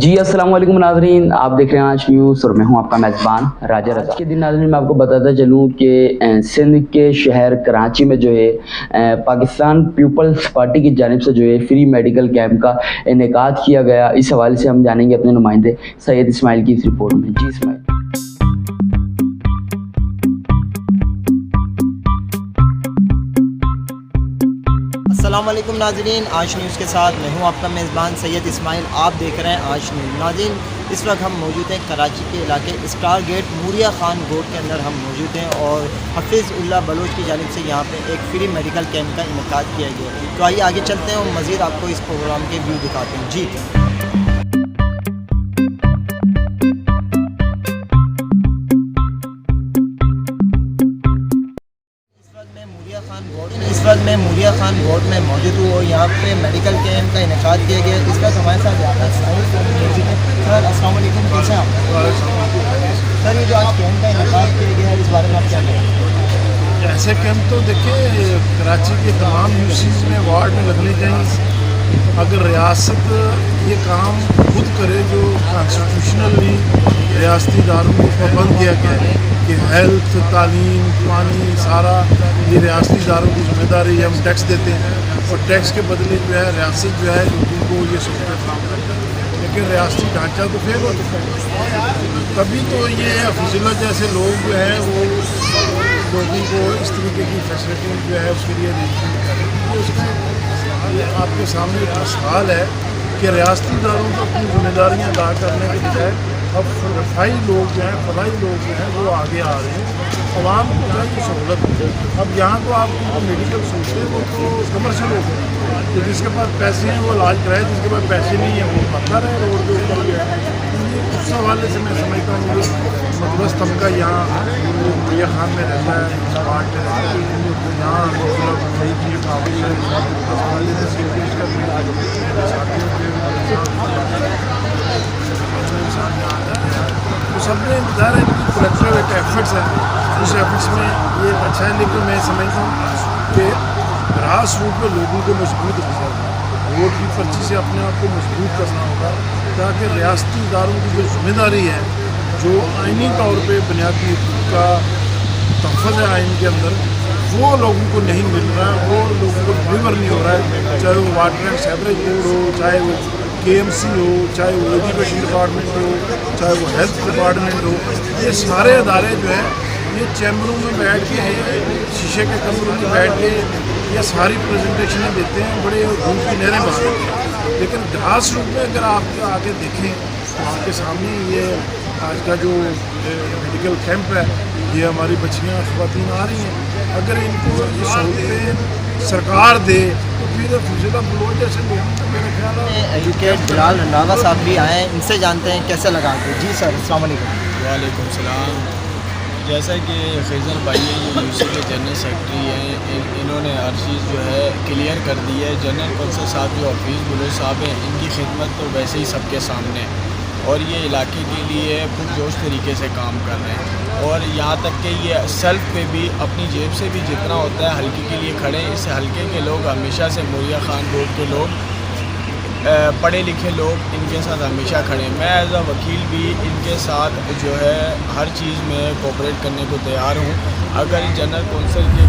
जी अस्सलाम वालेकुम नाज़रीन, आप देख रहे हैं आज न्यूज़ और मैं हूं आपका मेज़बान राजा रज़ा। आज के दिन नाज़रीन मैं आपको बताता चलूं कि सिंध के शहर कराची में जो है पाकिस्तान पीपल्स पार्टी की जानिब से जो है फ्री मेडिकल कैंप का इनेकाद किया गया। इस हवाले से हम जानेंगे अपने नुमाइंदे सैयद इस्माइल की इस रिपोर्ट में। जी इस्माइल। अस्सलाम वालेकुम नाज़रीन, आज न्यूज़ के साथ मैं हूं आपका मेज़बान सैयद इस्माइल। आप देख रहे हैं आज न्यूज़। नाज़रीन, इस वक्त हम मौजूद हैं कराची के इलाके star gate Muriya Khan road के अंदर हम मौजूद हैं और हफीज़ उल्लाह बलोच की जानिब से यहाँ पे एक फ्री मेडिकल कैंप का इनेकाद किया गया है। तो आइए आगे चलते हैं और मज़ीद आपको इस प्रोग्राम के व्यू दिखाते हैं। जी इस वक्त मैं मूरिया खान रोड में मौजूद हूँ और यहाँ पे मेडिकल कैंप का इनेकाद किया गया है। इस वक्त हमारे साथ सर अस्सलाम वालेकुम, कैसे हैं आप? सर ये जो आज कैंप का इनेकाद किया गया है इस बारे में आप क्या कहेंगे? ऐसे कैंप तो देखिए कराची के तमाम यूसीज़ में वार्ड में लगने चाहिए। अगर रियासत ये काम खुद करे जो कॉन्स्टिट्यूशनली रियासती इदारों को पाबंद किया गया है कि हेल्थ, तालीम, पानी सारा ये रियासती इदारों की जिम्मेदारी है। हम टैक्स देते हैं और टैक्स के बदले जो है रियासत जो है लोगों को ये सहूलत फराहम करती है, लेकिन रियासती ढांचा तो फेल हो चुका है। तभी तो ये हफीजुल्लाह जैसे लोग जो है वो लोगों को इस तरीके की फैसिलिटी जो है उसके लिए अरेंजमेंट करें। उसका ये आपके सामने एक मिसाल है कि रियासती इदारों को अपनी जिम्मेदारियाँ अदा करने के बजाय अब रफाई लोग जो हैं, फलाई लोग जो हैं वो आगे आ रहे हैं। आवाम को जो है सहूलत है। अब यहाँ तो आप मेडिकल सोचते हैं वो तो कमर्शियल हो गए, तो जिसके पास पैसे हैं वो इलाज कराए, जिसके पास पैसे नहीं है वो मरता रहे रोड के ऊपर गया। उस हवाले से मैं समझता हूँ मदरस तबका यहाँ मूरिया खान में रहता है, वार्ड में रहता है, यहाँ सही चीज़ तो सब ने इंतजार है कि कलेक्टिव एक एफर्ट्स है, उस एफर्ट्स में ये अच्छा है। लेकिन मैं समझता हूँ कि ग्रास रूट पर लोगों को मजबूत रखना होगा, वोट की पर्ची से अपने आप को मजबूत करना होगा ताकि रियासती इदारों की जो जिम्मेदारी है, जो आइनी तौर पे बुनियादी हकूक़ का तहफ़्फ़ुज़ है आइन के अंदर, वो लोगों को नहीं मिल रहा है, वो लोगों को डिलीवर नहीं हो रहा है। चाहे वो वाटर एंड सेवरेज बोर्ड हो, चाहे वो KMC हो, चाहे वो एजुकेशन डिपार्टमेंट हो, चाहे वो हेल्थ डिपार्टमेंट हो, ये सारे अदारे जो हैं ये चैम्बरों में बैठ के शीशे के कमरों में बैठ के ये सारी प्रेजेंटेशनें देते हैं, बड़े धूप की लहरें बहाते हैं। लेकिन ग्रास रूट में अगर आप आगे देखें तो आपके सामने ये आज का जो मेडिकल कैंप है, ये हमारी बच्चियाँ ख़वातीन आ रही हैं। अगर इनको ये सहूलतें सरकार दे तो फिर फुजिला बलोच जैसे लोगों को मेरा ख्याल है। एडवोकेट बिलाल रंधावा साहब भी आए हैं, इनसे जानते हैं कैसे लगा के। जी सर अस्सलाम वालेकुम। वालेकुम सलाम। जैसा कि खैज़र भाई है ये यूसी के जनरल सेक्रेटरी हैं, इन्होंने हर चीज़ जो है क्लियर कर दी है। जनरल कौंसल साहब जो हफीज़ बलोच साहब हैं, इनकी खिदमत तो वैसे ही सबके सामने है और ये इलाके के लिए पुरजोश तरीके से काम कर रहे हैं और यहाँ तक कि ये सेल्फ पे भी अपनी जेब से भी जितना होता है हल्के के लिए खड़े हैं। इस हल्के के लोग हमेशा से मूरिया खान रोड के लोग पढ़े लिखे लोग इनके साथ हमेशा खड़े हैं। मैं एज अ वकील भी इनके साथ जो है हर चीज़ में कोऑपरेट करने को तैयार हूँ। अगर जनरल कौंसल के